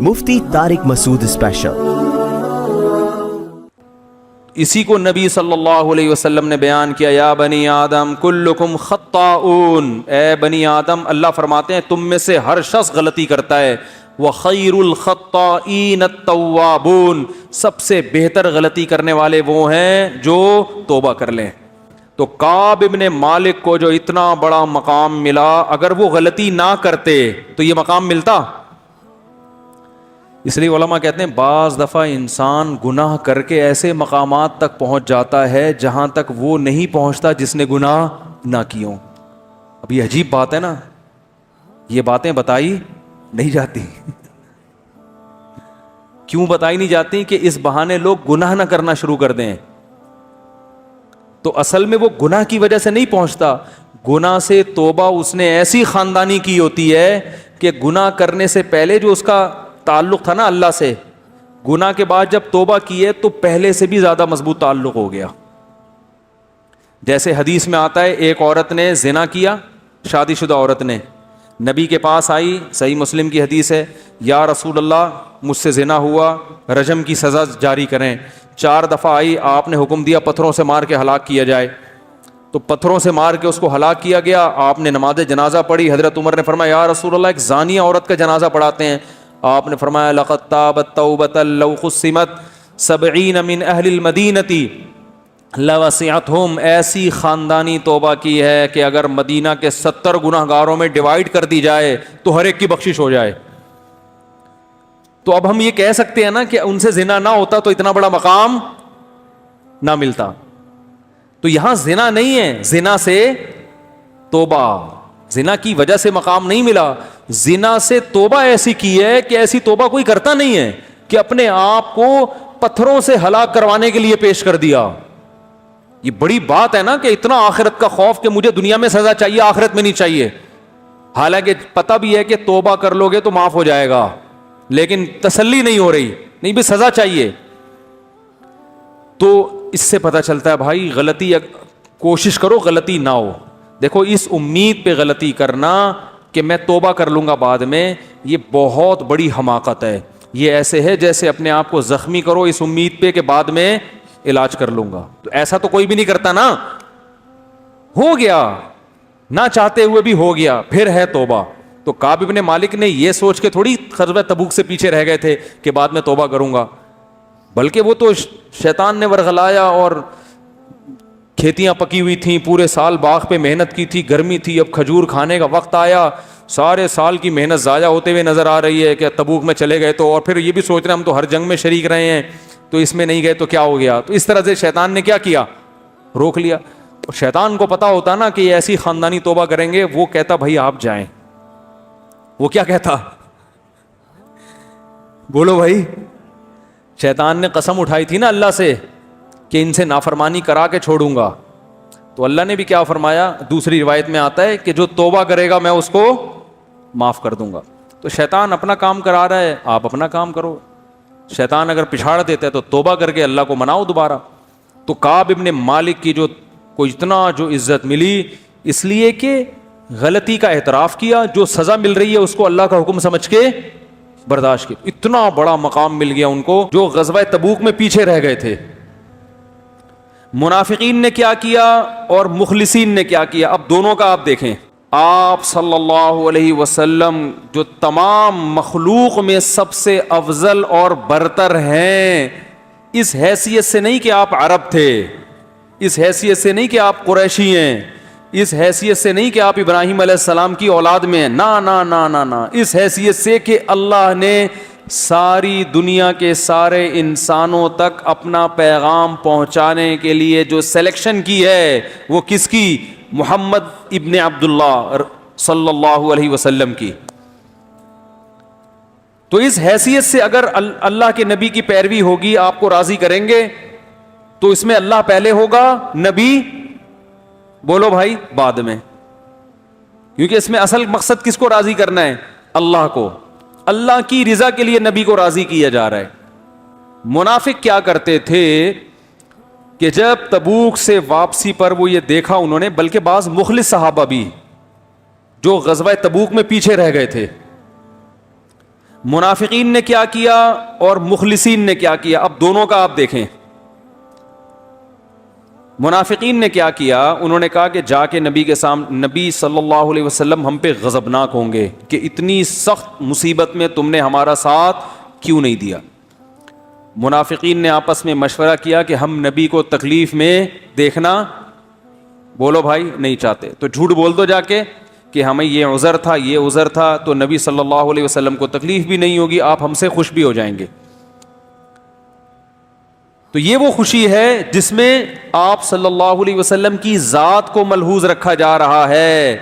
مفتی طارق مسعود special. اسی کو نبی صلی اللہ علیہ وسلم نے بیان کیا، یا بنی آدم کلکم خطاؤن، اے بنی آدم، اللہ فرماتے ہیں تم میں سے ہر شخص غلطی کرتا ہے، وخیر الخطائین التوابون، سب سے بہتر غلطی کرنے والے وہ ہیں جو توبہ کر لیں۔ تو کعب ابن مالک کو جو اتنا بڑا مقام ملا، اگر وہ غلطی نہ کرتے تو یہ مقام ملتا؟ اس لیے علماء کہتے ہیں بعض دفعہ انسان گناہ کر کے ایسے مقامات تک پہنچ جاتا ہے جہاں تک وہ نہیں پہنچتا جس نے گناہ نہ کیوں۔ اب یہ عجیب بات ہے نا، یہ باتیں بتائی نہیں جاتی۔ کیوں بتائی نہیں جاتی؟ کہ اس بہانے لوگ گناہ نہ کرنا شروع کر دیں، تو اصل میں وہ گناہ کی وجہ سے نہیں پہنچتا، گناہ سے توبہ اس نے ایسی خاندانی کی ہوتی ہے کہ گناہ کرنے سے پہلے جو اس کا تعلق تھا نا اللہ سے، گناہ کے بعد جب توبہ کی ہے تو پہلے سے بھی زیادہ مضبوط تعلق ہو گیا۔ جیسے حدیث میں آتا ہے، ایک عورت نے زنا کیا، شادی شدہ عورت نے نبی کے پاس آئی، صحیح مسلم کی حدیث ہے، یا رسول اللہ مجھ سے زنا ہوا، رجم کی سزا جاری کریں۔ 4 دفعہ آئی، آپ نے حکم دیا پتھروں سے مار کے ہلاک کیا جائے، تو پتھروں سے مار کے اس کو ہلاک کیا گیا۔ آپ نے نماز جنازہ پڑھی، حضرت عمر نے فرمایا یا رسول اللہ ایک زانیہ عورت کا جنازہ پڑھاتے ہیں، آپ نے فرمایا لقد تابت توبۃ لو قسمت 70 من اہل المدینہ لوسعتہم، ایسی خاندانی توبہ کی ہے کہ اگر مدینہ کے 70 گناہ گاروں میں ڈیوائڈ کر دی جائے تو ہر ایک کی بخشش ہو جائے۔ تو اب ہم یہ کہہ سکتے ہیں نا کہ ان سے زنا نہ ہوتا تو اتنا بڑا مقام نہ ملتا۔ تو یہاں زنا نہیں ہے، زنا سے توبہ، زنا کی وجہ سے مقام نہیں ملا، زنا سے توبہ ایسی کی ہے کہ ایسی توبہ کوئی کرتا نہیں ہے کہ اپنے آپ کو پتھروں سے ہلاک کروانے کے لیے پیش کر دیا۔ یہ بڑی بات ہے نا کہ اتنا آخرت کا خوف کہ مجھے دنیا میں سزا چاہیے، آخرت میں نہیں چاہیے، حالانکہ پتہ بھی ہے کہ توبہ کر لو گے تو معاف ہو جائے گا، لیکن تسلی نہیں ہو رہی، نہیں بھی سزا چاہیے۔ تو اس سے پتہ چلتا ہے بھائی غلطی کوشش کرو غلطی نہ ہو۔ دیکھو اس امید پہ غلطی کرنا کہ میں توبہ کر لوں گا بعد میں، یہ بہت بڑی حماقت ہے۔ یہ ایسے ہے جیسے اپنے آپ کو زخمی کرو اس امید پہ کہ بعد میں علاج کر لوں گا، تو ایسا تو کوئی بھی نہیں کرتا نا، ہو گیا نہ چاہتے ہوئے بھی ہو گیا، پھر ہے توبہ۔ تو کعب ابن مالک نے یہ سوچ کے تھوڑی غزوہ تبوک سے پیچھے رہ گئے تھے کہ بعد میں توبہ کروں گا، بلکہ وہ تو شیطان نے ورغلایا، اور کھیتیاں پکی ہوئی تھیں، پورے سال باغ پہ محنت کی تھی، گرمی تھی، اب کھجور کھانے کا وقت آیا، سارے سال کی محنت ضائع ہوتے ہوئے نظر آ رہی ہے کہ تبوک میں چلے گئے تو، اور پھر یہ بھی سوچ رہے ہیں ہم تو ہر جنگ میں شریک رہے ہیں تو اس میں نہیں گئے تو کیا ہو گیا۔ تو اس طرح سے شیطان نے کیا کیا، روک لیا۔ اور شیطان کو پتا ہوتا نا کہ یہ ایسی خاندانی توبہ کریں گے، وہ کہتا بھائی آپ جائیں۔ وہ کیا کہتا، بولو بھائی، شیطان نے قسم اٹھائی تھی نا اللہ سے کہ ان سے نافرمانی کرا کے چھوڑوں گا، تو اللہ نے بھی کیا فرمایا، دوسری روایت میں آتا ہے کہ جو توبہ کرے گا میں اس کو معاف کر دوں گا۔ تو شیطان اپنا کام کرا رہا ہے، آپ اپنا کام کرو۔ شیطان اگر پچھاڑ دیتا ہے تو توبہ کر کے اللہ کو مناؤ دوبارہ۔ تو کعب ابن مالک کی جو اتنا جو عزت ملی اس لیے کہ غلطی کا اعتراف کیا، جو سزا مل رہی ہے اس کو اللہ کا حکم سمجھ کے برداشت کی، اتنا بڑا مقام مل گیا ان کو جو غزوہ تبوک میں پیچھے رہ گئے تھے۔ منافقین نے کیا کیا اور مخلصین نے کیا کیا، اب دونوں کا آپ دیکھیں۔ آپ صلی اللہ علیہ وسلم جو تمام مخلوق میں سب سے افضل اور برتر ہیں، اس حیثیت سے نہیں کہ آپ عرب تھے، اس حیثیت سے نہیں کہ آپ قریشی ہیں، اس حیثیت سے نہیں کہ آپ ابراہیم علیہ السلام کی اولاد میں ہیں، نہ نہ نہ نہ نہ، اس حیثیت سے کہ اللہ نے ساری دنیا کے سارے انسانوں تک اپنا پیغام پہنچانے کے لیے جو سلیکشن کی ہے وہ کس کی، محمد ابن عبداللہ صلی اللہ علیہ وسلم کی۔ تو اس حیثیت سے اگر اللہ کے نبی کی پیروی ہوگی، آپ کو راضی کریں گے، تو اس میں اللہ پہلے ہوگا، نبی بولو بھائی بعد میں، کیونکہ اس میں اصل مقصد کس کو راضی کرنا ہے، اللہ کو، اللہ کی رضا کے لیے نبی کو راضی کیا جا رہا ہے۔ منافق کیا کرتے تھے کہ جب تبوک سے واپسی پر وہ یہ دیکھا انہوں نے، بلکہ بعض مخلص صحابہ بھی جو غزوہ تبوک میں پیچھے رہ گئے تھے، منافقین نے کیا کیا اور مخلصین نے کیا کیا. اب دونوں کا آپ دیکھیں. منافقین نے کیا کیا, انہوں نے کہا کہ جا کے نبی کے سامنے, نبی صلی اللہ علیہ وسلم ہم پہ غضبناک ہوں گے کہ اتنی سخت مصیبت میں تم نے ہمارا ساتھ کیوں نہیں دیا. منافقین نے آپس میں مشورہ کیا کہ ہم نبی کو تکلیف میں دیکھنا, بولو بھائی, نہیں چاہتے, تو جھوٹ بول دو جا کے کہ ہمیں یہ عذر تھا, یہ عذر تھا, تو نبی صلی اللہ علیہ وسلم کو تکلیف بھی نہیں ہوگی, آپ ہم سے خوش بھی ہو جائیں گے. تو یہ وہ خوشی ہے جس میں آپ صلی اللہ علیہ وسلم کی ذات کو ملحوظ رکھا جا رہا ہے.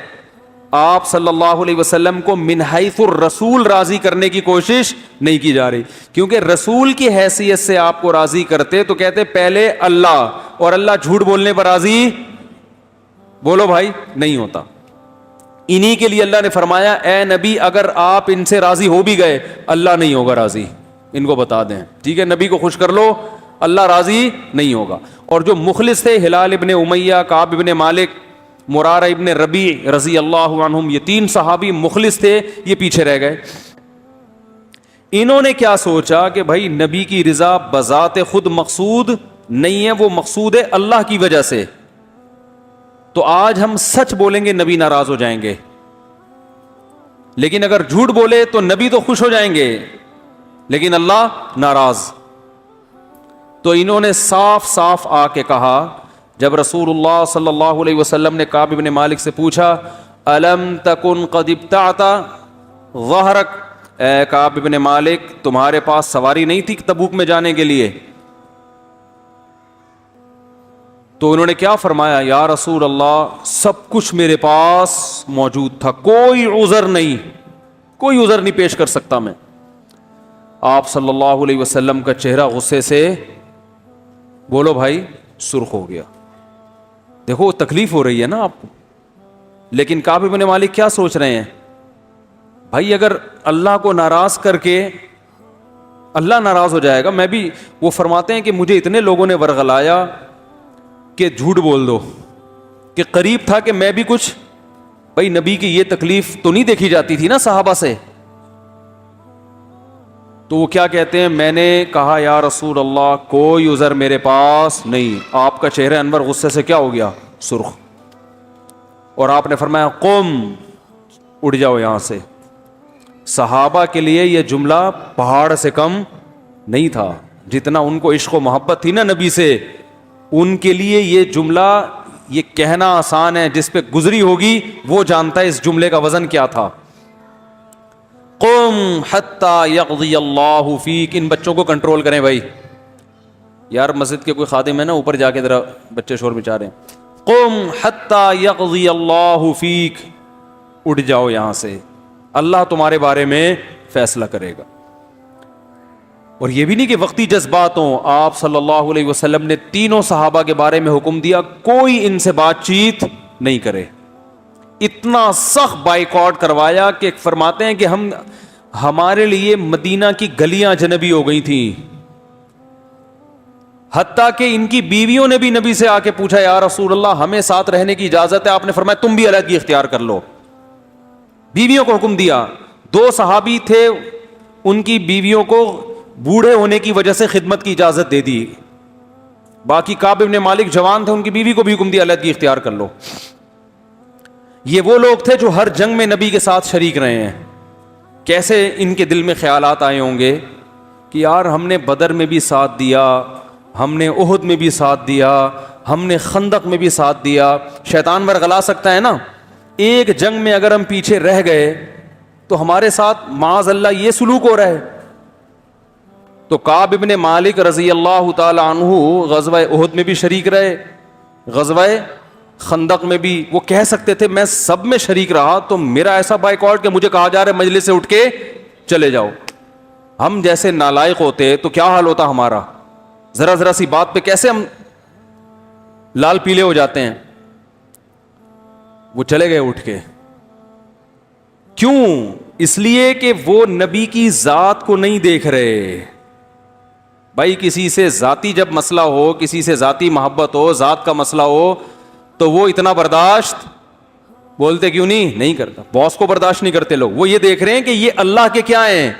آپ صلی اللہ علیہ وسلم کو من حیث الرسول راضی کرنے کی کوشش نہیں کی جا رہی, کیونکہ رسول کی حیثیت سے آپ کو راضی کرتے تو کہتے پہلے اللہ, اور اللہ جھوٹ بولنے پر راضی, بولو بھائی, نہیں ہوتا. انہی کے لیے اللہ نے فرمایا اے نبی اگر آپ ان سے راضی ہو بھی گئے اللہ نہیں ہوگا راضی, ان کو بتا دیں, ٹھیک ہے, نبی کو خوش کر لو, اللہ راضی نہیں ہوگا. اور جو مخلص تھے, ہلال ابن امیہ, کعب ابن مالک, مرارہ ابن ربیع رضی اللہ عنہم, یہ 3 صحابی مخلص تھے, یہ پیچھے رہ گئے. انہوں نے کیا سوچا کہ بھائی نبی کی رضا بذات خود مقصود نہیں ہے, وہ مقصود ہے اللہ کی وجہ سے, تو آج ہم سچ بولیں گے نبی ناراض ہو جائیں گے, لیکن اگر جھوٹ بولے تو نبی تو خوش ہو جائیں گے لیکن اللہ ناراض. تو انہوں نے صاف صاف آ کے کہا, جب رسول اللہ صلی اللہ علیہ وسلم نے کعب ابن مالک سے پوچھا الم تکن قد ابتعت ظہرک, اے کعب ابن مالک تمہارے پاس سواری نہیں تھی تبوک میں جانے کے لیے؟ تو انہوں نے کیا فرمایا, یا رسول اللہ سب کچھ میرے پاس موجود تھا, کوئی عذر نہیں, کوئی عذر نہیں پیش کر سکتا میں. آپ صلی اللہ علیہ وسلم کا چہرہ غصے سے, بولو بھائی, سرخ ہو گیا. دیکھو تکلیف ہو رہی ہے نا آپ کو, لیکن کعب بن مالک کیا سوچ رہے ہیں, بھائی اگر اللہ کو ناراض کر کے اللہ ناراض ہو جائے گا, میں بھی, وہ فرماتے ہیں کہ مجھے اتنے لوگوں نے ورغلایا کہ جھوٹ بول دو, کہ قریب تھا کہ میں بھی کچھ, بھائی نبی کی یہ تکلیف تو نہیں دیکھی جاتی تھی نا صحابہ سے. تو وہ کیا کہتے ہیں, میں نے کہا یا رسول اللہ کوئی عذر میرے پاس نہیں. آپ کا چہرہ انور غصے سے کیا ہو گیا, سرخ, اور آپ نے فرمایا قم, اڑ جاؤ یہاں سے. صحابہ کے لیے یہ جملہ پہاڑ سے کم نہیں تھا, جتنا ان کو عشق و محبت تھی نا نبی سے, ان کے لیے یہ جملہ, یہ کہنا آسان ہے, جس پہ گزری ہوگی وہ جانتا ہے اس جملے کا وزن کیا تھا. قم حتی یقضی اللہ فیک. ان بچوں کو کنٹرول کریں بھائی, یار مسجد کے کوئی خادم ہے نا, اوپر جا کے ذرا بچے شور مچا رہے ہیں. قم حتی یقضی اللہ فیک, اٹھ جاؤ یہاں سے, اللہ تمہارے بارے میں فیصلہ کرے گا. اور یہ بھی نہیں کہ وقتی جذبات ہوں, آپ صلی اللہ علیہ وسلم نے 3 صحابہ کے بارے میں حکم دیا کوئی ان سے بات چیت نہیں کرے. اتنا سخت بائیکاٹ کروایا کہ فرماتے ہیں کہ ہمارے لیے مدینہ کی گلیاں جنبی ہو گئی تھیں, حتیٰ کہ ان کی بیویوں نے بھی نبی سے آ کے پوچھا یا رسول اللہ ہمیں ساتھ رہنے کی اجازت ہے؟ آپ نے فرمایا تم بھی علیحدگی اختیار کر لو. بیویوں کو حکم دیا. 2 صحابی تھے, ان کی بیویوں کو بوڑھے ہونے کی وجہ سے خدمت کی اجازت دے دی, باقی کعب بن مالک جوان تھے, ان کی بیوی کو بھی حکم دیا علیحدگی اختیار کر لو. یہ وہ لوگ تھے جو ہر جنگ میں نبی کے ساتھ شریک رہے ہیں. کیسے ان کے دل میں خیالات آئے ہوں گے کہ یار ہم نے بدر میں بھی ساتھ دیا, ہم نے احد میں بھی ساتھ دیا, ہم نے خندق میں بھی ساتھ دیا. شیطان ورغلا سکتا ہے نا, ایک جنگ میں اگر ہم پیچھے رہ گئے تو ہمارے ساتھ معاذ اللہ یہ سلوک ہو رہا ہے. تو کعب بن مالک رضی اللہ تعالی عنہ غزوہ احد میں بھی شریک رہے, غزوہ خندق میں بھی. وہ کہہ سکتے تھے میں سب میں شریک رہا, تو میرا ایسا بائیکاٹ کہ مجھے کہا جا رہا ہے مجلس سے اٹھ کے چلے جاؤ. ہم جیسے نالائق ہوتے تو کیا حال ہوتا ہمارا, ذرا ذرا سی بات پہ کیسے ہم لال پیلے ہو جاتے ہیں. وہ چلے گئے اٹھ کے. کیوں؟ اس لیے کہ وہ نبی کی ذات کو نہیں دیکھ رہے. بھائی کسی سے ذاتی جب مسئلہ ہو, کسی سے ذاتی محبت ہو, ذات کا مسئلہ ہو, تو وہ اتنا برداشت بولتے کیوں نہیں کرتا. باس کو برداشت نہیں کرتے لوگ, وہ یہ دیکھ رہے ہیں کہ یہ اللہ کے کیا ہیں,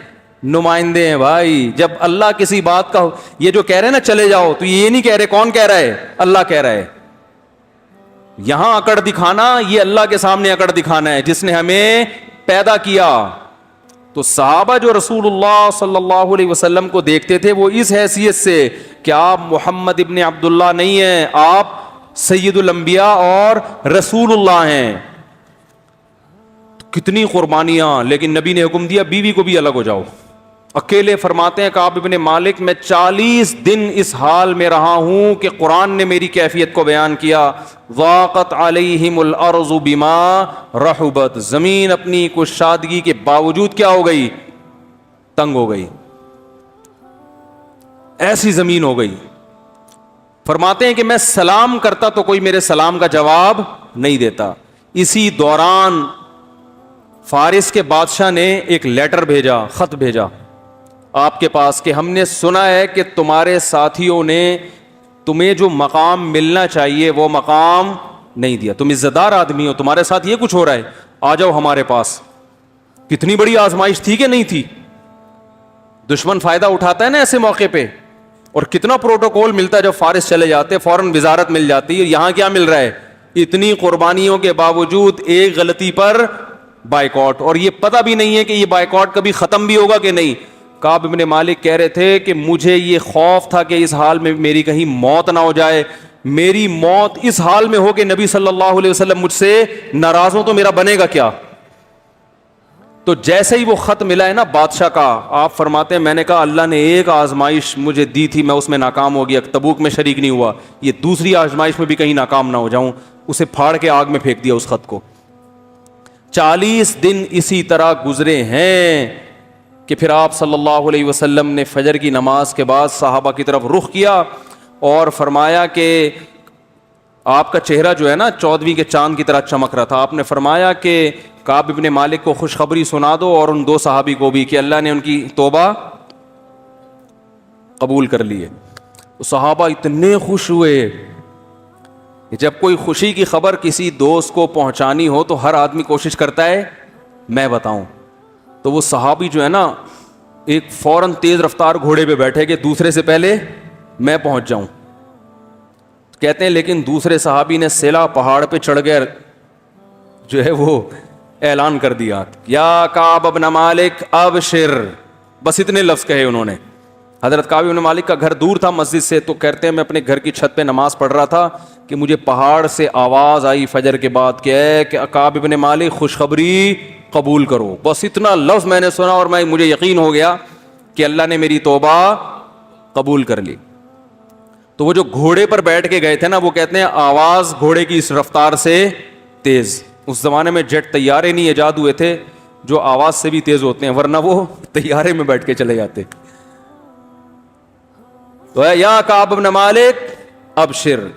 نمائندے ہیں بھائی. جب اللہ کسی بات کا, یہ جو کہہ رہے ہیں نا چلے جاؤ, تو یہ نہیں کہہ رہے. کون کہہ رہا ہے؟ اللہ کہہ رہا ہے. یہاں اکڑ دکھانا, یہ اللہ کے سامنے اکڑ دکھانا ہے جس نے ہمیں پیدا کیا. تو صحابہ جو رسول اللہ صلی اللہ علیہ وسلم کو دیکھتے تھے وہ اس حیثیت سے کہ آپ محمد ابن عبداللہ نہیں ہیں, آپ سید الانبیاء اور رسول اللہ ہیں. کتنی قربانیاں, لیکن نبی نے حکم دیا بیوی کو بھی الگ ہو جاؤ. اکیلے فرماتے ہیں کعب ابن مالک, میں 40 دن اس حال میں رہا ہوں کہ قرآن نے میری کیفیت کو بیان کیا. ضاقت علیہم الارض بما رحبت, زمین اپنی کشادگی کے باوجود کیا ہو گئی؟ تنگ ہو گئی. ایسی زمین ہو گئی. فرماتے ہیں کہ میں سلام کرتا تو کوئی میرے سلام کا جواب نہیں دیتا. اسی دوران فارس کے بادشاہ نے ایک لیٹر بھیجا, خط بھیجا آپ کے پاس کہ ہم نے سنا ہے کہ تمہارے ساتھیوں نے تمہیں جو مقام ملنا چاہیے وہ مقام نہیں دیا. تم عزت دار آدمی ہو, تمہارے ساتھ یہ کچھ ہو رہا ہے, آ جاؤ ہمارے پاس. کتنی بڑی آزمائش تھی کہ نہیں تھی؟ دشمن فائدہ اٹھاتا ہے نا ایسے موقع پہ. اور کتنا پروٹوکول ملتا ہے جب فارس چلے جاتے, فوراً وزارت مل جاتی ہے. یہاں کیا مل رہا ہے؟ اتنی قربانیوں کے باوجود ایک غلطی پر بائیکاٹ, اور یہ پتہ بھی نہیں ہے کہ یہ بائیکاٹ کبھی ختم بھی ہوگا کہ نہیں. کعب ابن مالک کہہ رہے تھے کہ مجھے یہ خوف تھا کہ اس حال میں میری کہیں موت نہ ہو جائے. میری موت اس حال میں ہو کہ نبی صلی اللہ علیہ وسلم مجھ سے ناراض ہوں تو میرا بنے گا کیا. تو جیسے ہی وہ خط ملا ہے نا بادشاہ کا, آپ فرماتے ہیں میں نے کہا اللہ نے ایک آزمائش مجھے دی تھی, میں اس میں ناکام ہو گیا, تبوک میں شریک نہیں ہوا, یہ دوسری آزمائش میں بھی کہیں ناکام نہ ہو جاؤں. اسے پھاڑ کے آگ میں پھینک دیا اس خط کو. 40 دن اسی طرح گزرے ہیں کہ پھر آپ صلی اللہ علیہ وسلم نے فجر کی نماز کے بعد صحابہ کی طرف رخ کیا اور فرمایا کہ آپ کا چہرہ جو ہے نا 14ویں کے چاند کی طرح چمک رہا تھا. آپ نے فرمایا کہ کعب ابن مالک کو خوشخبری سنا دو اور ان 2 صحابی کو بھی کہ اللہ نے ان کی توبہ قبول کر لی ہے. صحابہ اتنے خوش ہوئے. جب کوئی خوشی کی خبر کسی دوست کو پہنچانی ہو تو ہر آدمی کوشش کرتا ہے میں بتاؤں. تو وہ صحابی جو ہے نا ایک فوراً تیز رفتار گھوڑے پہ بیٹھے کہ دوسرے سے پہلے میں پہنچ جاؤں. کہتے ہیں لیکن دوسرے صحابی نے سیلا پہاڑ پہ چڑھ گئے جو ہے وہ اعلان کر دیا یا کعب ابن مالک ابشر, بس اتنے لفظ کہے انہوں نے. حضرت کعب ابن مالک کا گھر دور تھا مسجد سے, تو کہتے ہیں میں اپنے گھر کی چھت پہ نماز پڑھ رہا تھا کہ مجھے پہاڑ سے آواز آئی فجر کے بعد کہ اے کعب ابن مالک خوشخبری قبول کرو. بس اتنا لفظ میں نے سنا اور مجھے یقین ہو گیا کہ اللہ نے میری توبہ قبول کر لی. تو وہ جو گھوڑے پر بیٹھ کے گئے تھے نا, وہ کہتے ہیں آواز گھوڑے کی اس رفتار سے تیز. اس زمانے میں جیٹ طیارے نہیں ایجاد ہوئے تھے جو آواز سے بھی تیز ہوتے ہیں, ورنہ وہ طیارے میں بیٹھ کے چلے جاتے. تو یا کعب بن مالک ابشر.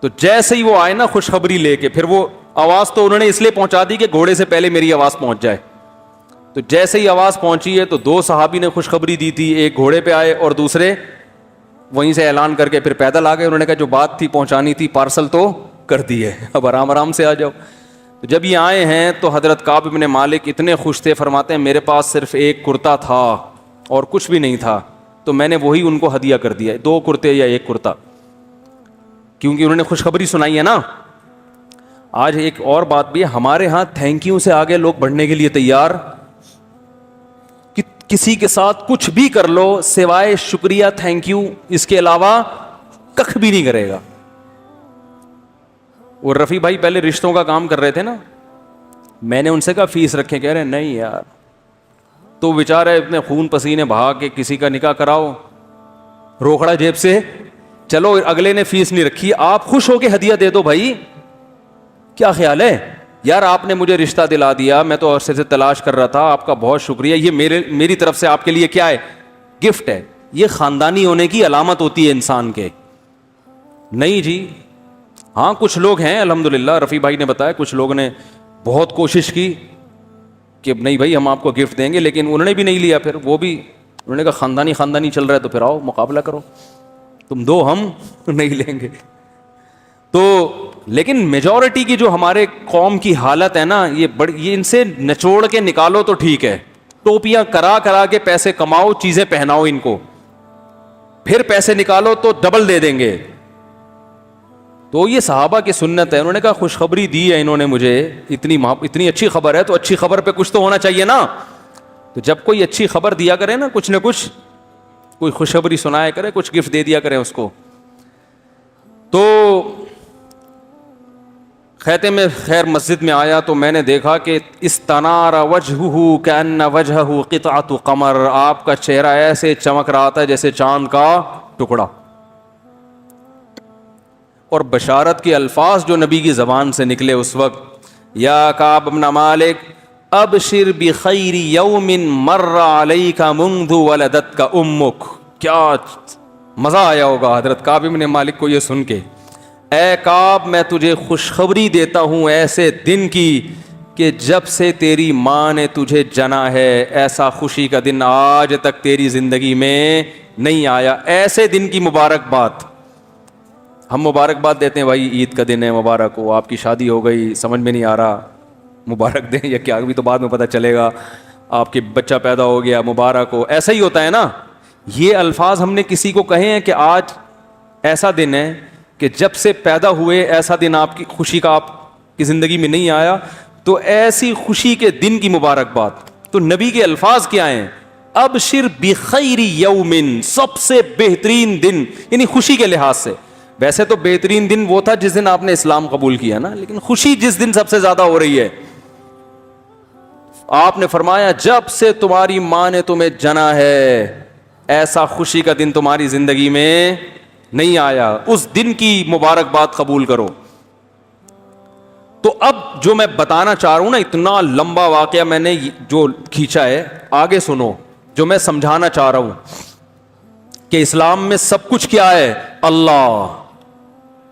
تو جیسے ہی وہ آئے نا خوشخبری لے کے, پھر وہ آواز تو انہوں نے اس لیے پہنچا دی کہ گھوڑے سے پہلے میری آواز پہنچ جائے. تو جیسے ہی آواز پہنچی ہے تو 2 صحابی نے خوشخبری دی تھی, ایک گھوڑے پہ آئے اور دوسرے وہیں سے اعلان کر کے پھر پیدل آ گئے. انہوں نے کہا جو بات تھی پہنچانی تھی پارسل تو کر دی ہے, اب آرام آرام سے آ جاؤ. تو جب یہ آئے ہیں تو حضرت کعب بن مالک اتنے خوش تھے, فرماتے ہیں میرے پاس صرف ایک کرتا تھا اور کچھ بھی نہیں تھا, تو میں نے وہی ان کو ہدیہ کر دیا, 2 کرتے یا 1 کرتا, کیونکہ انہوں نے خوشخبری سنائی ہے نا. آج ایک اور بات بھی ہے, ہمارے ہاں تھینک یو سے آگے لوگ بڑھنے کے لیے تیار, کسی کے ساتھ کچھ بھی کر لو سوائے شکریہ تھینک یو اس کے علاوہ کخ بھی نہیں کرے گا. وہ رفیع بھائی پہلے رشتوں کا کام کر رہے تھے نا, میں نے ان سے کہا فیس رکھیں, کہہ رہے نہیں یار, تو بیچارے اتنے خون پسینے بہا کے کسی کا نکاح کراؤ, روکڑا جیب سے, چلو اگلے نے فیس نہیں رکھی, آپ خوش ہو کے ہدیہ دے دو بھائی, کیا خیال ہے یار آپ نے مجھے رشتہ دلا دیا, میں تو عرصے سے تلاش کر رہا تھا, آپ کا بہت شکریہ, یہ میری طرف سے آپ کے لیے کیا ہے, گفٹ ہے. یہ خاندانی ہونے کی علامت ہوتی ہے انسان کے. نہیں جی, ہاں کچھ لوگ ہیں الحمدللہ, رفیع بھائی نے بتایا کچھ لوگوں نے بہت کوشش کی کہ نہیں بھائی ہم آپ کو گفٹ دیں گے, لیکن انہوں نے بھی نہیں لیا. پھر وہ بھی انہوں نے کہا خاندانی چل رہا ہے تو پھر آؤ مقابلہ کرو, تم دو ہم نہیں لیں گے. تو لیکن میجورٹی کی جو ہمارے قوم کی حالت ہے نا, یہ ان سے نچوڑ کے نکالو تو ٹھیک ہے, ٹوپیاں کرا کرا کے پیسے کماؤ, چیزیں پہناؤ ان کو, پھر پیسے نکالو تو ڈبل دے دیں گے. تو یہ صحابہ کی سنت ہے. انہوں نے کہا خوشخبری دی ہے انہوں نے مجھے, اتنی اچھی خبر ہے, تو اچھی خبر پہ کچھ تو ہونا چاہیے نا. تو جب کوئی اچھی خبر دیا کرے نا, کچھ نہ کچھ کوئی خوشخبری سنایا کرے, کچھ گفٹ دے دیا کرے اس کو. تو خیمے میں خیر مسجد میں آیا تو میں نے دیکھا کہ استنار وجہہ کأن وجہہ قطعۃ قمر, آپ کا چہرہ ایسے چمک رہا تھا جیسے چاند کا ٹکڑا. اور بشارت کے الفاظ جو نبی کی زبان سے نکلے اس وقت, یا کعب بن مالک ابشر بخیر یوم مر علیک منذ ولدتک امک. کیا مزہ آیا ہوگا حضرت کعب بن مالک کو یہ سن کے. اے کعب میں تجھے خوشخبری دیتا ہوں ایسے دن کی کہ جب سے تیری ماں نے تجھے جنا ہے ایسا خوشی کا دن آج تک تیری زندگی میں نہیں آیا. ایسے دن کی مبارکباد. ہم مبارکباد دیتے ہیں, بھائی عید کا دن ہے مبارک ہو, آپ کی شادی ہو گئی سمجھ میں نہیں آ رہا مبارک دیں یا کیا, ابھی تو بعد میں پتہ چلے گا, آپ کے بچہ پیدا ہو گیا مبارک ہو, ایسا ہی ہوتا ہے نا. یہ الفاظ ہم نے کسی کو کہے ہیں کہ آج ایسا دن ہے کہ جب سے پیدا ہوئے ایسا دن آپ کی خوشی کا آپ کی زندگی میں نہیں آیا, تو ایسی خوشی کے دن کی مبارکباد. تو نبی کے الفاظ کیا ہیں, ابشر بخیر یوم, سب سے بہترین دن, یعنی خوشی کے لحاظ سے. ویسے تو بہترین دن وہ تھا جس دن آپ نے اسلام قبول کیا نا, لیکن خوشی جس دن سب سے زیادہ ہو رہی ہے, آپ نے فرمایا جب سے تمہاری ماں نے تمہیں جنا ہے ایسا خوشی کا دن تمہاری زندگی میں نہیں آیا, اس دن کی مبارکباد قبول کرو. تو اب جو میں بتانا چاہ رہا ہوں نا, اتنا لمبا واقعہ میں نے جو کھینچا ہے, آگے سنو جو میں سمجھانا چاہ رہا ہوں کہ اسلام میں سب کچھ کیا ہے,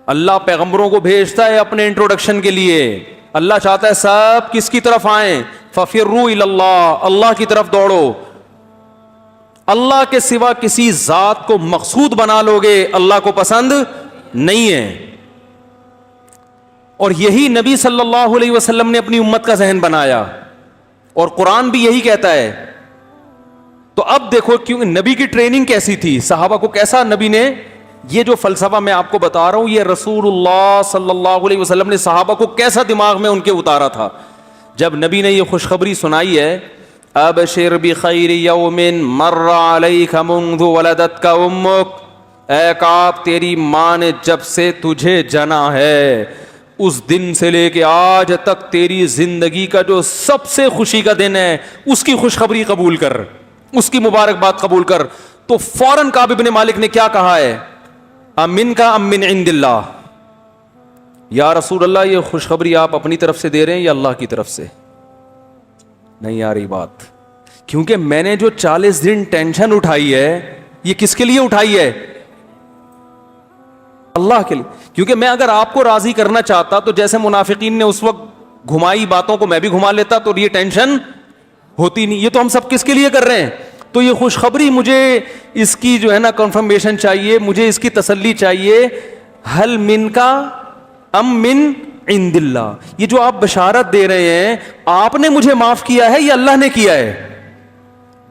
اللہ پیغمبروں کو بھیجتا ہے اپنے انٹروڈکشن کے لیے. اللہ چاہتا ہے سب کس کی طرف آئیں, ففروا الی اللہ, اللہ کی طرف دوڑو. اللہ کے سوا کسی ذات کو مقصود بنا لو گے اللہ کو پسند نہیں ہے. اور یہی نبی صلی اللہ علیہ وسلم نے اپنی امت کا ذہن بنایا, اور قرآن بھی یہی کہتا ہے. تو اب دیکھو کیوں نبی کی ٹریننگ کیسی تھی, صحابہ کو کیسا نبی نے, یہ جو فلسفہ میں آپ کو بتا رہا ہوں یہ رسول اللہ صلی اللہ علیہ وسلم نے صحابہ کو کیسا دماغ میں ان کے اتارا تھا. جب نبی نے یہ خوشخبری سنائی ہے, ابشر بخیر یوم مر علیک منذ ولدتک امک, اے کعب تیری ماں نے جب سے تجھے جنا ہے اس دن سے لے کے آج تک تیری زندگی کا جو سب سے خوشی کا دن ہے اس کی خوشخبری قبول کر, اس کی مبارکباد قبول کر. تو فوراً کعب بن مالک نے کیا کہا ہے, امن کا ام من عند اللہ, یا رسول اللہ یہ خوشخبری آپ اپنی طرف سے دے رہے ہیں یا اللہ کی طرف سے؟ نہیں آ رہی بات, کیونکہ میں نے جو 40 دن ٹینشن اٹھائی ہے یہ کس کے لیے اٹھائی ہے, اللہ کے لیے. کیونکہ میں اگر آپ کو راضی کرنا چاہتا تو جیسے منافقین نے اس وقت گھمائی باتوں کو میں بھی گھما لیتا تو یہ ٹینشن ہوتی نہیں. یہ تو ہم سب کس کے لیے کر رہے ہیں, تو یہ خوشخبری مجھے اس کی جو ہے نا کنفرمیشن چاہیے, مجھے اس کی تسلی چاہیے. ہل من کا ام من عند اللہ, یہ جو آپ بشارت دے رہے ہیں آپ نے مجھے معاف کیا ہے یا اللہ نے کیا ہے؟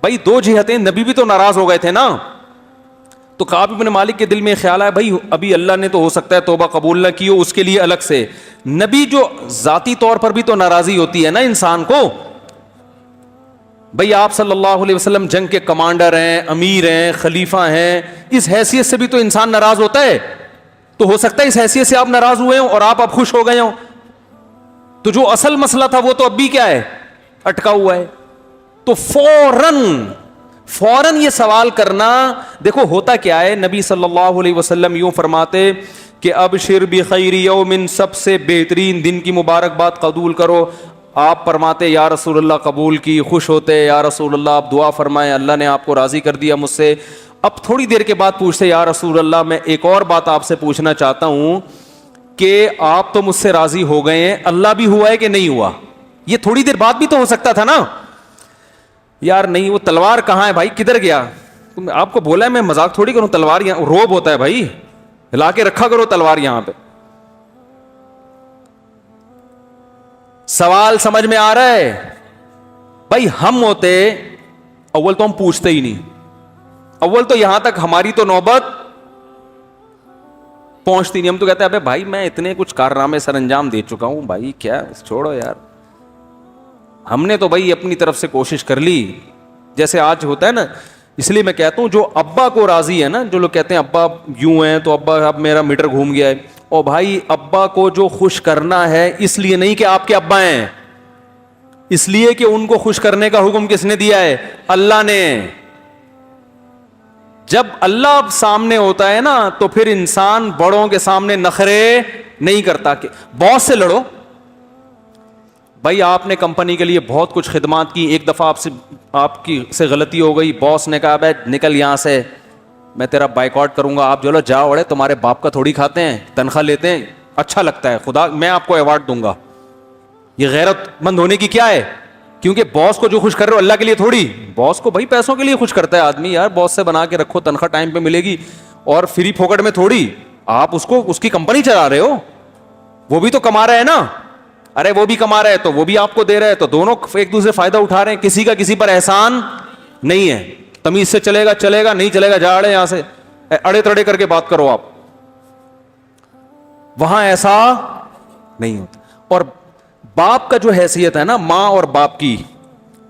بھائی دو جہتیں, نبی بھی تو ناراض ہو گئے تھے نا. تو کعب بن مالک کے دل میں خیال آیا بھائی ابھی اللہ نے تو ہو سکتا ہے توبہ قبول نہ کی ہو, اس کے لیے الگ سے نبی جو ذاتی طور پر بھی تو ناراضی ہوتی ہے نا انسان کو. بھئی آپ صلی اللہ علیہ وسلم جنگ کے کمانڈر ہیں, امیر ہیں, خلیفہ ہیں, اس حیثیت سے بھی تو انسان ناراض ہوتا ہے. تو ہو سکتا ہے اس حیثیت سے آپ ناراض ہوئے ہوں اور آپ اب خوش ہو گئے ہوں. تو جو اصل مسئلہ تھا وہ تو اب بھی کیا ہے, اٹکا ہوا ہے. تو فوراً یہ سوال کرنا, دیکھو ہوتا کیا ہے, نبی صلی اللہ علیہ وسلم یوں فرماتے کہ ابشر بخیر یوم, سب سے بہترین دن کی مبارکباد قبول کرو. آپ فرماتے یا رسول اللہ قبول کی, خوش ہوتے یا رسول اللہ آپ دعا فرمائیں اللہ نے آپ کو راضی کر دیا مجھ سے. اب تھوڑی دیر کے بعد پوچھتے یا رسول اللہ میں ایک اور بات آپ سے پوچھنا چاہتا ہوں کہ آپ تو مجھ سے راضی ہو گئے ہیں, اللہ بھی ہوا ہے کہ نہیں ہوا؟ یہ تھوڑی دیر بعد بھی تو ہو سکتا تھا نا. یار نہیں, وہ تلوار کہاں ہے بھائی, کدھر گیا؟ آپ کو بولا ہے میں مذاق تھوڑی کروں, تلوار یہاں روب ہوتا ہے بھائی, لا کے رکھا کرو تلوار یہاں پہ. سوال سمجھ میں آ رہا ہے؟ بھائی ہم ہوتے اول تو ہم پوچھتے ہی نہیں, اول تو یہاں تک ہماری تو نوبت پہنچتی نہیں, ہم تو کہتے ہیں ابے بھائی میں اتنے کچھ کارنامے سر انجام دے چکا ہوں بھائی, کیا چھوڑو یار, ہم نے تو بھائی اپنی طرف سے کوشش کر لی. جیسے آج ہوتا ہے نا, اس لیے میں کہتا ہوں جو ابا کو راضی ہے نا, جو لوگ کہتے ہیں ابا یوں ہیں تو ابا اب میرا میٹر گھوم گیا ہے, اور بھائی ابا کو جو خوش کرنا ہے اس لیے نہیں کہ آپ کے ابا ہیں, اس لیے کہ ان کو خوش کرنے کا حکم کس نے دیا ہے؟ اللہ نے. جب اللہ سامنے ہوتا ہے نا تو پھر انسان بڑوں کے سامنے نخرے نہیں کرتا. کہ باس سے لڑو, بھائی آپ نے کمپنی کے لیے بہت کچھ خدمات کی, ایک دفعہ آپ کی سے غلطی ہو گئی, باس نے کہا بھائی نکل یہاں سے, میں تیرا بائیکاٹ کروں گا, آپ جو لو جاؤ, اڑے تمہارے باپ کا تھوڑی کھاتے ہیں, تنخواہ لیتے ہیں, اچھا لگتا ہے, خدا میں آپ کو ایوارڈ دوں گا. یہ غیرت مند ہونے کی کیا ہے؟ کیونکہ باس کو جو خوش کر رہے ہو اللہ کے لیے تھوڑی, باس کو بھائی پیسوں کے لیے خوش کرتا ہے آدمی, یار باس سے بنا کے رکھو, تنخواہ ٹائم پہ ملے گی, اور فری پھوکٹ میں تھوڑی آپ اس کی کمپنی چلا رہے ہو, وہ بھی تو کما رہا ہے نا, ارے وہ بھی کما رہا ہے تو وہ بھی آپ کو دے رہا ہے, تو دونوں ایک دوسرے فائدہ اٹھا رہے ہیں, کسی کا کسی پر احسان نہیں ہے. تمیز سے چلے گا, نہیں چلے گا جا اڑے یہاں سے, اڑے تڑے کر کے بات کرو آپ, وہاں ایسا نہیں ہوتا. اور باپ کا جو حیثیت ہے نا, ماں اور باپ کی,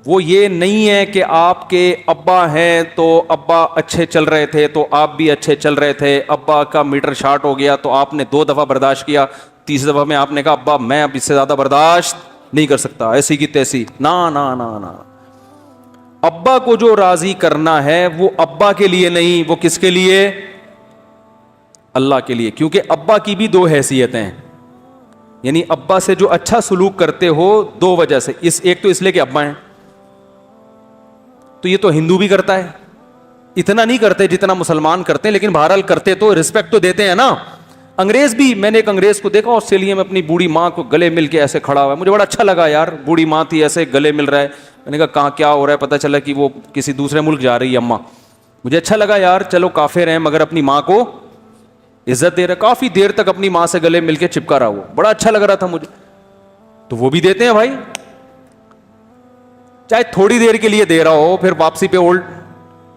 وہ یہ نہیں ہے کہ آپ کے ابا ہیں تو ابا اچھے چل رہے تھے تو آپ بھی اچھے چل رہے تھے, ابا کا میٹر شارٹ ہو گیا تو آپ نے 2 دفعہ برداشت کیا, تیسری دفعہ میں آپ نے کہا ابا میں اب اس سے زیادہ برداشت نہیں کر سکتا, ایسی کی تیسی. نا نا نا نا, ابا کو جو راضی کرنا ہے وہ ابا کے لیے نہیں, وہ کس کے لیے؟ اللہ کے لیے. کیونکہ ابا کی بھی 2 حیثیتیں ہیں, یعنی ابا سے جو اچھا سلوک کرتے ہو 2 وجہ سے, ایک تو اس لیے کہ ابا ہیں, تو یہ تو ہندو بھی کرتا ہے, اتنا نہیں کرتے جتنا مسلمان کرتے ہیں, لیکن بہرحال کرتے تو رسپیکٹ تو دیتے ہیں نا. انگریز بھی, میں نے ایک انگریز کو دیکھا آسٹریلیا میں اپنی بوڑھی ماں کو گلے مل کے ایسے کھڑا ہوا ہے, مجھے بڑا اچھا لگا یار, بوڑھی ماں تھی ایسے گلے مل رہا ہے. میں نے کہا کہاں کیا ہو رہا ہے؟ پتہ چلا کہ وہ کسی دوسرے ملک جا رہی ہے اماں. مجھے اچھا لگا یار, چلو کافر ہیں مگر اپنی ماں کو عزت دے رہا, کافی دیر تک اپنی ماں سے گلے مل کے چپکا رہا, وہ بڑا اچھا لگ رہا تھا مجھے. تو وہ بھی دیتے ہیں بھائی, چاہے تھوڑی دیر کے لیے دے رہا ہو, پھر واپسی پہ اولڈ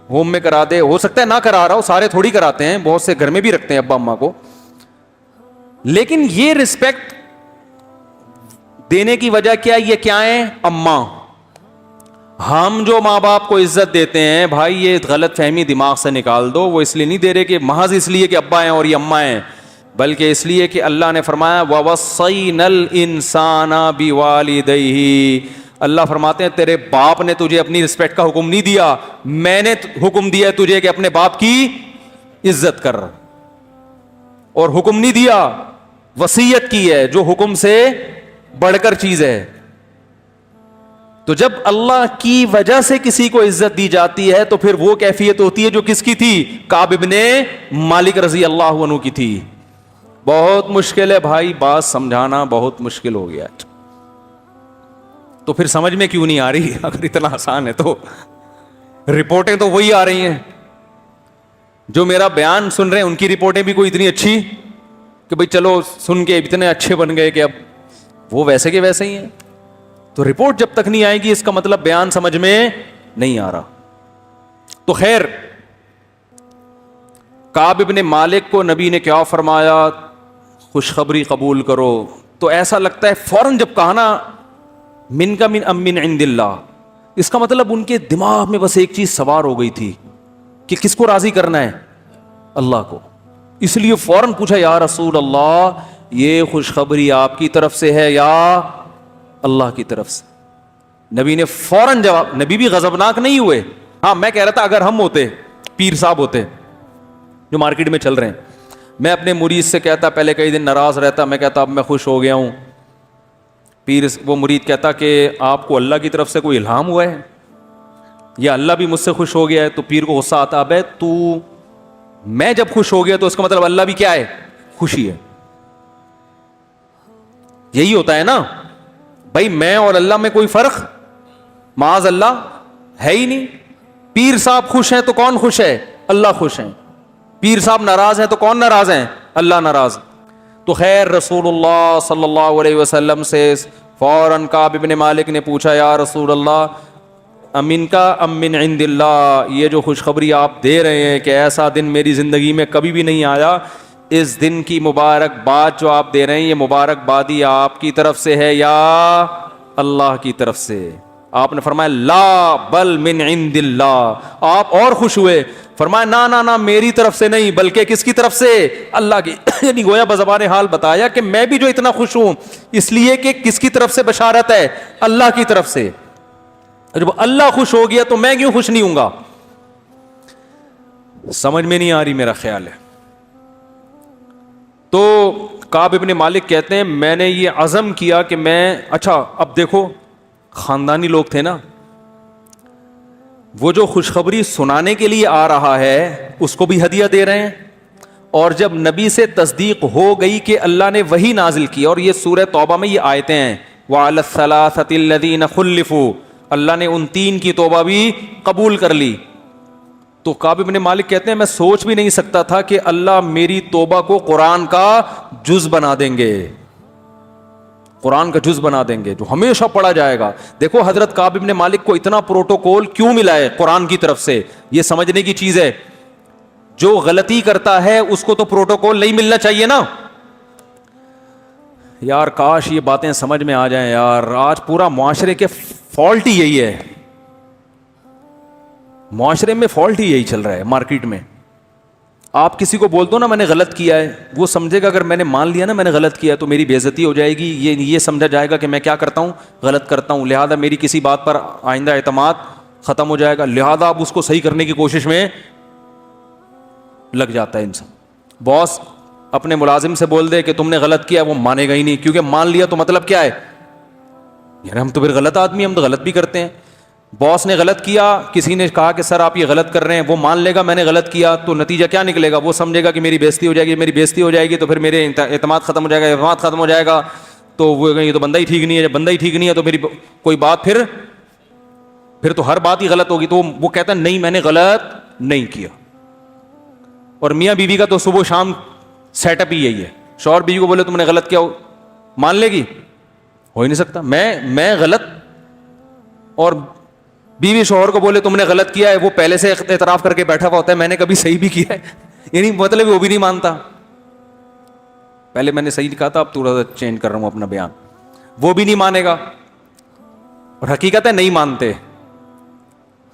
ہوم میں کرا دے, ہو سکتا ہے نہ کرا رہا ہو, سارے تھوڑی کراتے ہیں, بہت سے گھر میں بھی رکھتے ہیں ابا اماں کو, لیکن یہ رسپیکٹ دینے کی وجہ کیا, یہ کیا ہے؟ اماں. ہم جو ماں باپ کو عزت دیتے ہیں بھائی, یہ غلط فہمی دماغ سے نکال دو, وہ اس لیے نہیں دے رہے کہ محض اس لیے کہ ابا ہیں اور یہ اماں ہیں, بلکہ اس لیے کہ اللہ نے فرمایا وَوَصَّيْنَا الْإِنسَانَ بِوَالِدَيْهِ, اللہ فرماتے ہیں تیرے باپ نے تجھے اپنی رسپیکٹ کا حکم نہیں دیا, میں نے حکم دیا تجھے کہ اپنے باپ کی عزت کر, اور حکم نہیں دیا, وصیت کی ہے جو حکم سے بڑھ کر چیز ہے. تو جب اللہ کی وجہ سے کسی کو عزت دی جاتی ہے تو پھر وہ کیفیت ہوتی ہے جو کس کی تھی؟ کعب ابن مالک رضی اللہ عنہ کی تھی. بہت مشکل ہے بھائی, بات سمجھانا بہت مشکل ہو گیا. تو پھر سمجھ میں کیوں نہیں آ رہی؟ اگر اتنا آسان ہے تو رپورٹیں تو وہی آ رہی ہیں, جو میرا بیان سن رہے ہیں ان کی رپورٹیں بھی کوئی اتنی اچھی کہ بھئی چلو سن کے اتنے اچھے بن گئے کہ اب وہ ویسے کے ویسے ہی ہیں. تو رپورٹ جب تک نہیں آئے گی اس کا مطلب بیان سمجھ میں نہیں آ رہا. تو خیر, کعب ابن مالک کو نبی نے کیا فرمایا؟ خوشخبری قبول کرو. تو ایسا لگتا ہے فوراً جب کہا نا من کا من ام من عند اللہ, اس کا مطلب ان کے دماغ میں بس ایک چیز سوار ہو گئی تھی کہ کس کو راضی کرنا ہے؟ اللہ کو. اس لیے فوراً پوچھا یا رسول اللہ یہ خوشخبری آپ کی طرف سے ہے یا اللہ کی طرف سے؟ نبی نے فوراً جواب, نبی بھی غضبناک نہیں ہوئے. ہاں میں کہہ رہا تھا اگر ہم ہوتے, پیر صاحب ہوتے جو مارکیٹ میں چل رہے ہیں, میں اپنے مرید سے کہتا, پہلے کئی دن ناراض رہتا, میں کہتا اب میں خوش ہو گیا ہوں. پیر وہ مرید کہتا کہ آپ کو اللہ کی طرف سے کوئی الہام ہوا ہے یا اللہ بھی مجھ سے خوش ہو گیا ہے. تو پیر کو غصہ آتا, اب تو میں جب خوش ہو گیا تو اس کا مطلب اللہ بھی کیا ہے؟ خوشی ہے. یہی ہوتا ہے نا بھائی, میں اور اللہ میں کوئی فرق معاذ اللہ ہے ہی نہیں. پیر صاحب خوش ہیں تو کون خوش ہے؟ اللہ خوش ہیں. پیر صاحب ناراض ہیں تو کون ناراض ہیں؟ اللہ ناراض. تو خیر رسول اللہ صلی اللہ علیہ وسلم سے فوراً کعب ابن مالک نے پوچھا یا رسول اللہ امین کا ام من عند اللہ, یہ جو خوشخبری آپ دے رہے ہیں کہ ایسا دن میری زندگی میں کبھی بھی نہیں آیا, اس دن کی مبارکباد جو آپ دے رہے ہیں یہ مبارکبادی آپ کی طرف سے ہے یا اللہ کی طرف سے؟ آپ نے فرمایا لا بل من عند اللہ. آپ اور خوش ہوئے, فرمایا نا نا میری طرف سے نہیں بلکہ کس کی طرف سے؟ اللہ کی. یعنی گویا بزبان حال بتایا کہ میں بھی جو اتنا خوش ہوں اس لیے کہ کس کی طرف سے بشارت ہے؟ اللہ کی طرف سے. جب اللہ خوش ہو گیا تو میں کیوں خوش نہیں ہوں گا؟ سمجھ میں نہیں آ رہی میرا خیال ہے. تو کعب ابن مالک کہتے ہیں میں نے یہ عزم کیا کہ میں, اچھا اب دیکھو خاندانی لوگ تھے نا, وہ جو خوشخبری سنانے کے لیے آ رہا ہے اس کو بھی ہدیہ دے رہے ہیں, اور جب نبی سے تصدیق ہو گئی کہ اللہ نے وہی نازل کی, اور یہ سورہ توبہ میں یہ آیتیں ہیں وَعَلَى الثَّلَاثَةِ الَّذِينَ خُلِّفُوا, اللہ نے ان 3 کی توبہ بھی قبول کر لی. تو کعب بن مالک کہتے ہیں میں سوچ بھی نہیں سکتا تھا کہ اللہ میری توبہ کو قرآن کا جز بنا دیں گے, قرآن کا جز بنا دیں گے جو ہمیشہ پڑھا جائے گا. دیکھو حضرت کعب بن مالک کو اتنا پروٹوکول کیوں ملا ہے قرآن کی طرف سے, یہ سمجھنے کی چیز ہے. جو غلطی کرتا ہے اس کو تو پروٹوکول نہیں ملنا چاہیے نا یار. کاش یہ باتیں سمجھ میں آ جائیں یار. آج پورا معاشرے کے فالٹ ہی یہی ہے, معاشرے میں فالٹ ہی یہی چل رہا ہے مارکیٹ میں. آپ کسی کو بول دو نا میں نے غلط کیا ہے, وہ سمجھے گا اگر میں نے مان لیا نا میں نے غلط کیا تو میری بے عزتی ہو جائے گی, یہ سمجھا جائے گا کہ میں کیا کرتا ہوں, غلط کرتا ہوں, لہذا میری کسی بات پر آئندہ اعتماد ختم ہو جائے گا, لہذا اب اس کو صحیح کرنے کی کوشش میں لگ جاتا ہے انسان. باس اپنے ملازم سے بول دے کہ تم نے غلط کیا, وہ مانے گا ہی نہیں, کیونکہ مان لیا تو مطلب کیا ہے یار ہم تو پھر غلط آدمی, ہم تو غلط بھی کرتے ہیں. باس نے غلط کیا, کسی نے کہا کہ سر آپ یہ غلط کر رہے ہیں, وہ مان لے گا میں نے غلط کیا, تو نتیجہ کیا نکلے گا؟ وہ سمجھے گا کہ میری بےزتی ہو جائے گی, میری بےزتی ہو جائے گی تو پھر میرے اعتماد ختم ہو جائے گا, اعتماد ختم ہو جائے گا تو وہ یہ تو بندہ ہی ٹھیک نہیں ہے, جب بندہ ہی ٹھیک نہیں ہے تو میری کوئی بات پھر تو ہر بات ہی غلط ہوگی. تو وہ کہتا ہے نہیں میں نے غلط نہیں کیا. اور میاں بیوی کا تو صبح شام سیٹ اپ ہی یہی ہے. شوہر بیوی کو بولے تم نے غلط کیا, مان لے گی؟ ہو ہی نہیں سکتا. میں غلط, اور بیوی شوہر کو بولے تم نے غلط کیا ہے, وہ پہلے سے اعتراف کر کے بیٹھا ہوا ہوتا ہے میں نے کبھی صحیح بھی کیا ہے, یعنی مطلب وہ بھی نہیں مانتا. پہلے میں نے صحیح کہا تھا اب تھوڑا سا چینج کر رہا ہوں اپنا بیان. وہ بھی نہیں مانے گا, اور حقیقت ہے نہیں مانتے,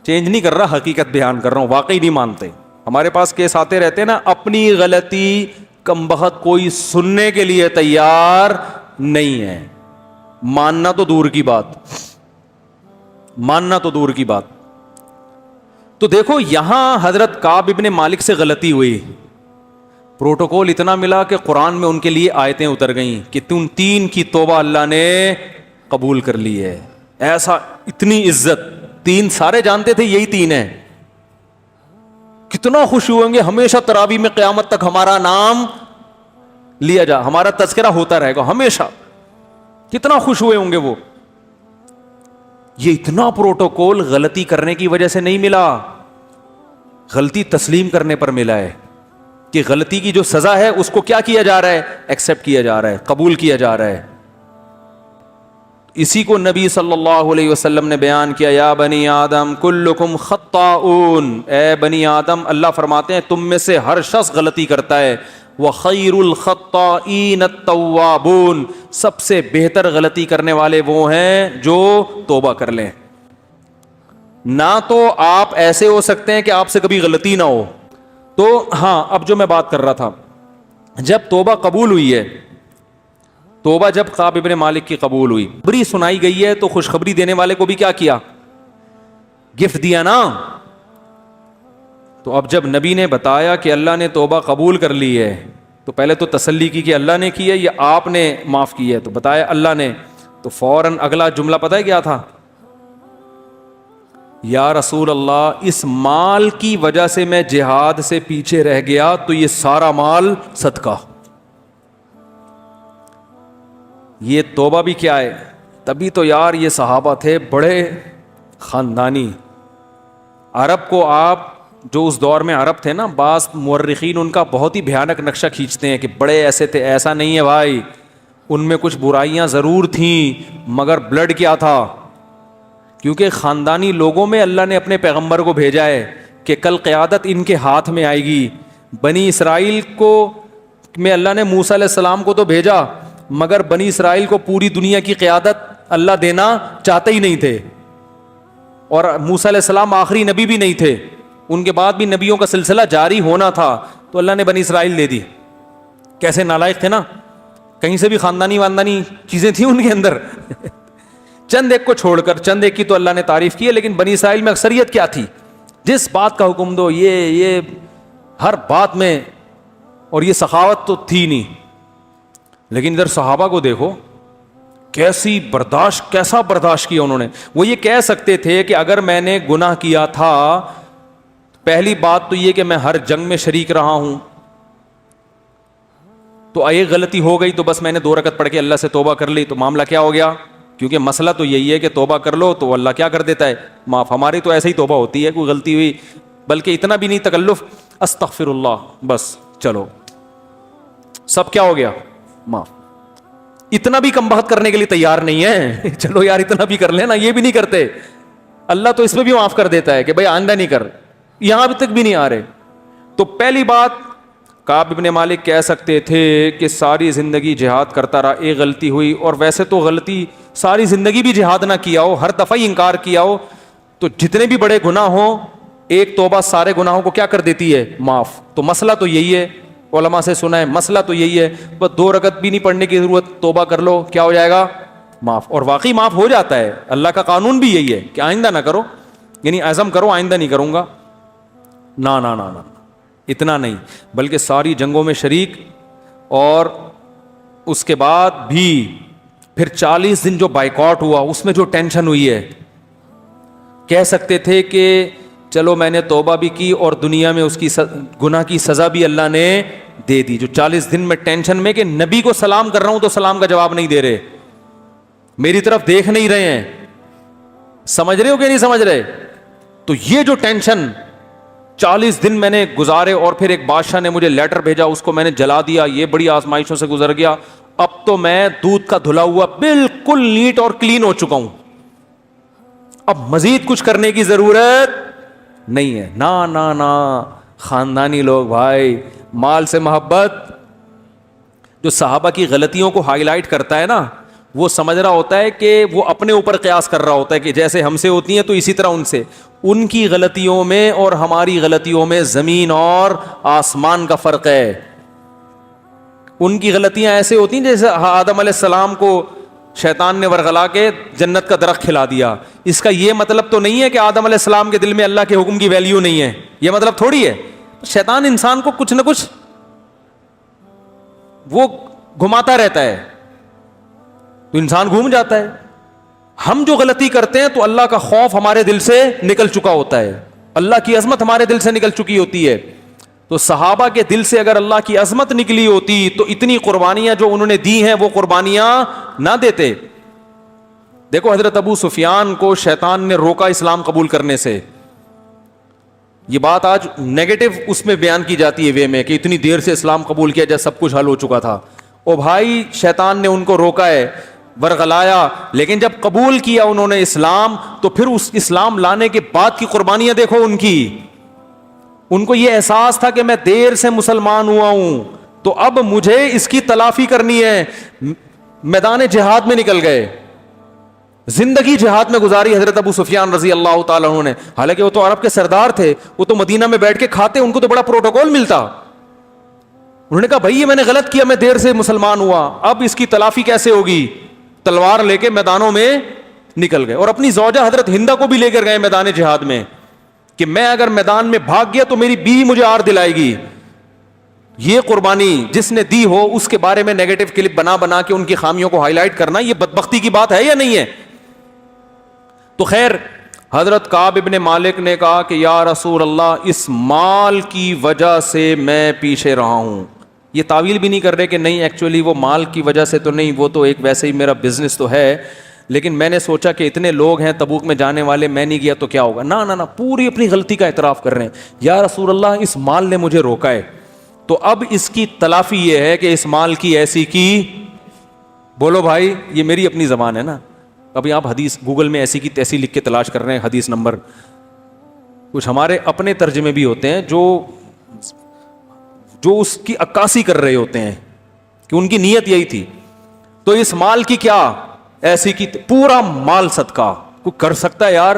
چینج نہیں کر رہا, حقیقت بیان کر رہا ہوں, واقعی نہیں مانتے. ہمارے پاس کیس آتے رہتے ہیں نا, اپنی غلطی کمبخت کوئی سننے کے لیے تیار نہیں ہے, ماننا تو دور کی بات, ماننا تو دور کی بات. تو دیکھو یہاں حضرت کعب ابن مالک سے غلطی ہوئی, پروٹوکول اتنا ملا کہ قرآن میں ان کے لیے آیتیں اتر گئیں کہ تم 3 کی توبہ اللہ نے قبول کر لی ہے. ایسا اتنی عزت, 3 سارے جانتے تھے یہی 3 ہیں. کتنا خوش ہوئیں گے, ہمیشہ تراویح میں قیامت تک ہمارا نام لیا جا, ہمارا تذکرہ ہوتا رہے گا ہمیشہ. کتنا خوش ہوئے ہوں گے وہ. یہ اتنا پروٹوکول غلطی کرنے کی وجہ سے نہیں ملا, غلطی تسلیم کرنے پر ملا ہے کہ غلطی کی جو سزا ہے اس کو کیا کیا جا رہا ہے, ایکسپٹ کیا جا رہا ہے, قبول کیا جا رہا ہے. اسی کو نبی صلی اللہ علیہ وسلم نے بیان کیا, یا بنی آدم کلکم خطاؤن, اے بنی آدم اللہ فرماتے ہیں تم میں سے ہر شخص غلطی کرتا ہے, وخیر الخطائین التوابون, سب سے بہتر غلطی کرنے والے وہ ہیں جو توبہ کر لیں. نہ تو آپ ایسے ہو سکتے ہیں کہ آپ سے کبھی غلطی نہ ہو. تو ہاں اب جو میں بات کر رہا تھا, جب توبہ قبول ہوئی ہے, توبہ جب کعب ابن مالک کی قبول ہوئی, بری سنائی گئی ہے, تو خوشخبری دینے والے کو بھی کیا کیا, گفٹ دیا نا. تو اب جب نبی نے بتایا کہ اللہ نے توبہ قبول کر لی ہے, تو پہلے تو تسلی کی کہ اللہ نے کی ہے یا آپ نے معاف کی ہے, تو بتایا اللہ نے. تو فوراً اگلا جملہ پتہ ہے کیا تھا, یا رسول اللہ اس مال کی وجہ سے میں جہاد سے پیچھے رہ گیا, تو یہ سارا مال صدقہ. یہ توبہ بھی کیا ہے, تبھی تو یار یہ صحابہ تھے بڑے خاندانی. عرب کو آپ جو اس دور میں عرب تھے نا, بعض مورخین ان کا بہت ہی بھیانک نقشہ کھینچتے ہیں کہ بڑے ایسے تھے. ایسا نہیں ہے بھائی, ان میں کچھ برائیاں ضرور تھیں مگر بلڈ کیا تھا, کیونکہ خاندانی لوگوں میں اللہ نے اپنے پیغمبر کو بھیجا ہے کہ کل قیادت ان کے ہاتھ میں آئے گی. بنی اسرائیل کو میں اللہ نے موسیٰ علیہ السلام کو تو بھیجا, مگر بنی اسرائیل کو پوری دنیا کی قیادت اللہ دینا چاہتے ہی نہیں تھے, اور موسیٰ علیہ السلام آخری نبی بھی نہیں تھے, ان کے بعد بھی نبیوں کا سلسلہ جاری ہونا تھا, تو اللہ نے بنی اسرائیل دے دی. کیسے نالائق تھے نا, کہیں سے بھی خاندانی چیزیں تھیں ان کے اندر. چند ایک کو چھوڑ کر, چند ایک کی تو اللہ نے تعریف کی ہے, لیکن بنی اسرائیل میں اکثریت کیا تھی, جس بات کا حکم دو یہ ہر بات میں, اور یہ سخاوت تو تھی نہیں. لیکن ادھر صحابہ کو دیکھو کیسا برداشت کیا انہوں نے. وہ یہ کہہ سکتے تھے کہ اگر میں نے گناہ کیا تھا, پہلی بات تو یہ کہ میں ہر جنگ میں شریک رہا ہوں, تو ایک غلطی ہو گئی تو بس میں نے 2 رکعت پڑھ کے اللہ سے توبہ کر لی, تو معاملہ کیا ہو گیا. کیونکہ مسئلہ تو یہی ہے کہ توبہ کر لو تو اللہ کیا کر دیتا ہے, معاف. ہماری تو ایسے ہی توبہ ہوتی ہے, کوئی غلطی ہوئی, بلکہ اتنا بھی نہیں تکلف, استغفر اللہ, بس چلو سب کیا ہو گیا, معاف. اتنا بھی کم بخت کرنے کے لیے تیار نہیں ہے. چلو یار اتنا بھی کر لینا, یہ بھی نہیں کرتے. اللہ تو اس میں بھی معاف کر دیتا ہے کہ بھائی آئندہ نہیں کر, یہاں ابھی تک بھی نہیں آ رہے. تو پہلی بات, کعب ابن مالک کہہ سکتے تھے کہ ساری زندگی جہاد کرتا رہا, ایک غلطی ہوئی, اور ویسے تو غلطی ساری زندگی بھی جہاد نہ کیا ہو, ہر دفعہ ہی انکار کیا ہو, تو جتنے بھی بڑے گناہ ہوں ایک توبہ سارے گناہوں کو کیا کر دیتی ہے, معاف. تو مسئلہ تو یہی ہے, علماء سے سنا ہے, مسئلہ تو یہی ہے, بس 2 رکعت بھی نہیں پڑھنے کی ضرورت, توبہ کر لو, کیا ہو جائے گا, معاف. اور واقعی معاف ہو جاتا ہے. اللہ کا قانون بھی یہی ہے کہ آئندہ نہ کرو, یعنی عزم کرو آئندہ نہیں کروں گا, نا نا نا نا, اتنا نہیں, بلکہ ساری جنگوں میں شریک, اور اس کے بعد بھی پھر 40 دن جو بائیکاٹ ہوا اس میں جو ٹینشن ہوئی ہے, کہہ سکتے تھے کہ چلو میں نے توبہ بھی کی اور دنیا میں اس کی گناہ کی سزا بھی اللہ نے دے دی. جو 40 دن میں ٹینشن میں کہ نبی کو سلام کر رہا ہوں تو سلام کا جواب نہیں دے رہے, میری طرف دیکھ نہیں رہے ہیں, سمجھ رہے ہو کہ نہیں سمجھ رہے. تو یہ جو ٹینشن 40 دن میں نے گزارے, اور پھر ایک بادشاہ نے مجھے لیٹر بھیجا, اس کو میں نے جلا دیا, یہ بڑی آزمائشوں سے گزر گیا. اب تو میں دودھ کا دھلا ہوا بالکل نیٹ اور کلین ہو چکا ہوں, اب مزید کچھ کرنے کی ضرورت نہیں ہے. نا نا نا, خاندانی لوگ بھائی, مال سے محبت. جو صحابہ کی غلطیوں کو ہائی لائٹ کرتا ہے نا, وہ سمجھ رہا ہوتا ہے کہ وہ اپنے اوپر قیاس کر رہا ہوتا ہے کہ جیسے ہم سے ہوتی ہیں تو اسی طرح ان سے. ان کی غلطیوں میں اور ہماری غلطیوں میں زمین اور آسمان کا فرق ہے. ان کی غلطیاں ایسے ہوتی ہیں جیسے آدم علیہ السلام کو شیطان نے ورغلا کے جنت کا درخت کھلا دیا. اس کا یہ مطلب تو نہیں ہے کہ آدم علیہ السلام کے دل میں اللہ کے حکم کی ویلیو نہیں ہے, یہ مطلب تھوڑی ہے. شیطان انسان کو کچھ نہ کچھ وہ گھماتا رہتا ہے, تو انسان گھوم جاتا ہے. ہم جو غلطی کرتے ہیں تو اللہ کا خوف ہمارے دل سے نکل چکا ہوتا ہے, اللہ کی عظمت ہمارے دل سے نکل چکی ہوتی ہے. تو صحابہ کے دل سے اگر اللہ کی عظمت نکلی ہوتی تو اتنی قربانیاں جو انہوں نے دی ہیں وہ قربانیاں نہ دیتے. دیکھو حضرت ابو سفیان کو شیطان نے روکا اسلام قبول کرنے سے. یہ بات آج نیگیٹو اس میں بیان کی جاتی ہے وے میں کہ اتنی دیر سے اسلام قبول کیا جب سب کچھ حل ہو چکا تھا. او بھائی, شیطان نے ان کو روکا ہے, ورغلایا, لیکن جب قبول کیا انہوں نے اسلام, تو پھر اس اسلام لانے کے بعد کی قربانیاں دیکھو ان کی. ان کو یہ احساس تھا کہ میں دیر سے مسلمان ہوا ہوں تو اب مجھے اس کی تلافی کرنی ہے. میدان جہاد میں نکل گئے, زندگی جہاد میں گزاری حضرت ابو سفیان رضی اللہ تعالیٰ عنہ نے. حالانکہ وہ تو عرب کے سردار تھے, وہ تو مدینہ میں بیٹھ کے کھاتے, ان کو تو بڑا پروٹوکول ملتا. انہوں نے کہا بھائی یہ میں نے غلط کیا, میں دیر سے مسلمان ہوا, اب اس کی تلافی کیسے ہوگی. تلوار لے کے میدانوں میں نکل گئے, اور اپنی زوجہ حضرت ہندہ کو بھی لے کر گئے میدان جہاد میں کہ میں اگر میدان میں بھاگ گیا تو میری بیوی مجھے آر دلائے گی. یہ قربانی جس نے دی ہو اس کے بارے میں نیگیٹو کلپ بنا بنا کے ان کی خامیوں کو ہائی لائٹ کرنا, یہ بدبختی کی بات ہے یا نہیں ہے. تو خیر, حضرت کعب ابن مالک نے کہا کہ یا رسول اللہ, اس مال کی وجہ سے میں پیچھے رہا ہوں. یہ تعویل بھی نہیں کر رہے کہ نہیں ایکچولی وہ مال کی وجہ سے تو نہیں, وہ تو ایک ویسے ہی میرا بزنس تو ہے, لیکن میں نے سوچا کہ اتنے لوگ ہیں تبوک میں جانے والے, میں نہیں گیا تو کیا ہوگا. نا نا نا, پوری اپنی غلطی کا اعتراف کر رہے ہیں. یا رسول اللہ, اس مال نے مجھے روکا ہے, تو اب اس کی تلافی یہ ہے کہ اس مال کی ایسی کی, بولو بھائی, یہ میری اپنی زبان ہے نا, ابھی آپ حدیث گوگل میں ایسی کی تیسی لکھ کے تلاش کر رہے ہیں حدیث نمبر. کچھ ہمارے اپنے ترجمے بھی ہوتے ہیں جو اس کی عکاسی کر رہے ہوتے ہیں کہ ان کی نیت یہی تھی. تو اس مال کی کیا ایسی کی پورا مال صدقہ. کوئی کر سکتا ہے یار؟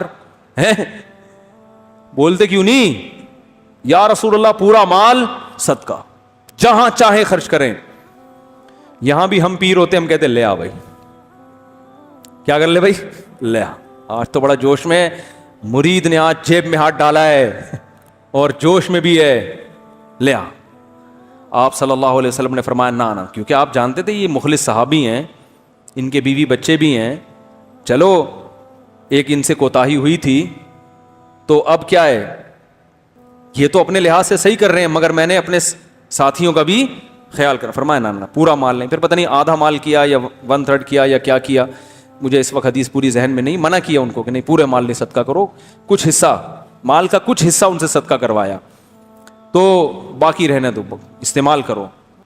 بولتے کیوں نہیں یا رسول اللہ پورا مال صدقہ, جہاں چاہے خرچ کریں. یہاں بھی ہم پیر ہوتے, ہم کہتے لے آ بھائی, کیا کر لے بھائی, لے آ. آج تو بڑا جوش میں مرید نے آج جیب میں ہاتھ ڈالا ہے اور جوش میں بھی ہے, لے آ. آپ صلی اللہ علیہ وسلم نے فرمایا نہ, کیونکہ آپ جانتے تھے یہ مخلص صحابی ہیں, ان کے بیوی بچے بھی ہیں, چلو ایک ان سے کوتاہی ہوئی تھی تو اب کیا ہے, یہ تو اپنے لحاظ سے صحیح کر رہے ہیں مگر میں نے اپنے ساتھیوں کا بھی خیال کرا. فرمایا نہ پورا مال نہیں. پھر پتہ نہیں آدھا مال کیا یا 1/3 کیا یا کیا کیا, مجھے اس وقت حدیث پوری ذہن میں نہیں. منع کیا ان کو کہ نہیں پورے مال نہیں صدقہ کرو, کچھ حصہ مال کا کچھ حصہ ان سے صدقہ کروایا, تو باقی رہنے دو, استعمال کرو.